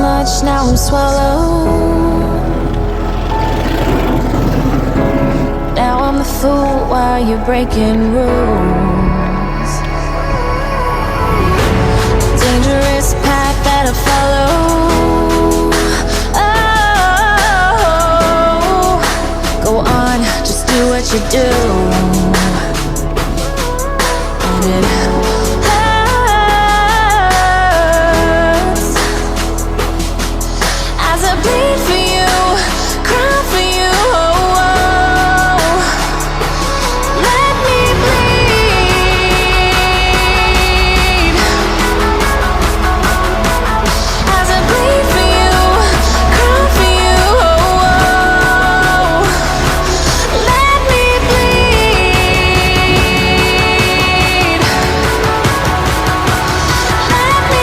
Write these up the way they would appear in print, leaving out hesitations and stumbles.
much, now I'm swallowed. Now I'm the fool while you're breaking rules. Dangerous path that I follow. Oh, go on, just do what you do. And it hurts as I bleed for you, cry for you. Oh, oh. Let me bleed as I bleed for you, cry for you. Oh, oh. Let me bleed. Let me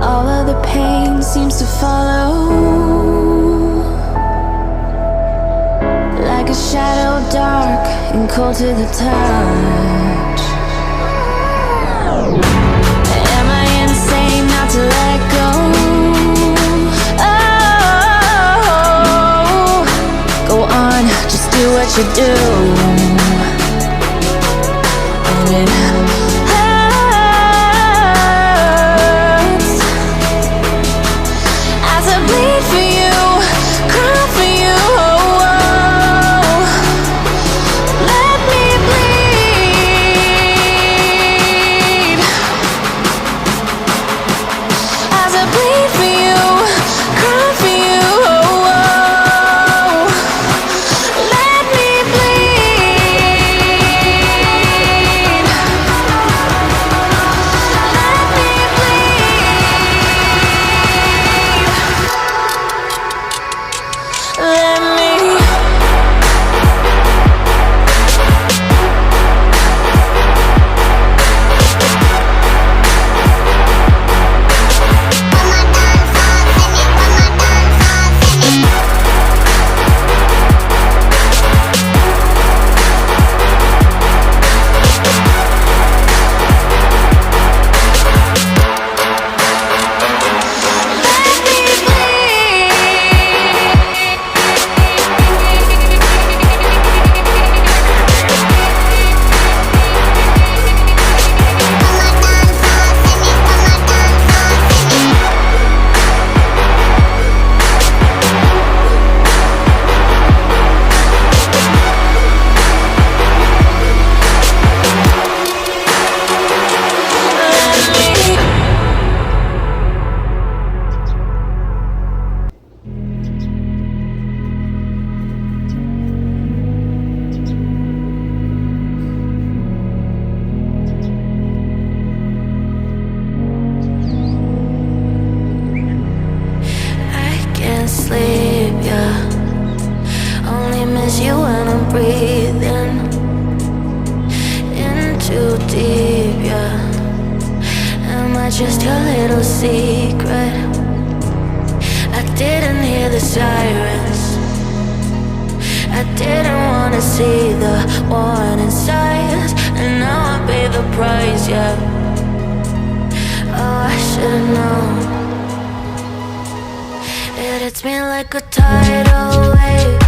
all of the pain seems to follow like a shadow, dark and cold to the touch. Am I insane not to let go? Oh, go on, just do what you do. And it hurts as I bleed for you, cry for you. Oh, oh. Let me bleed as I bleed for you, cry for you. Oh, oh. Let me bleed. Let me bleed. Let me. Sleep, yeah. Only miss you when I'm breathing in too deep, yeah. Am I just your little secret? I didn't hear the sirens. I didn't wanna see the warning signs, and now I pay the price, yeah. Oh, I should've known. It hits me like a tidal wave.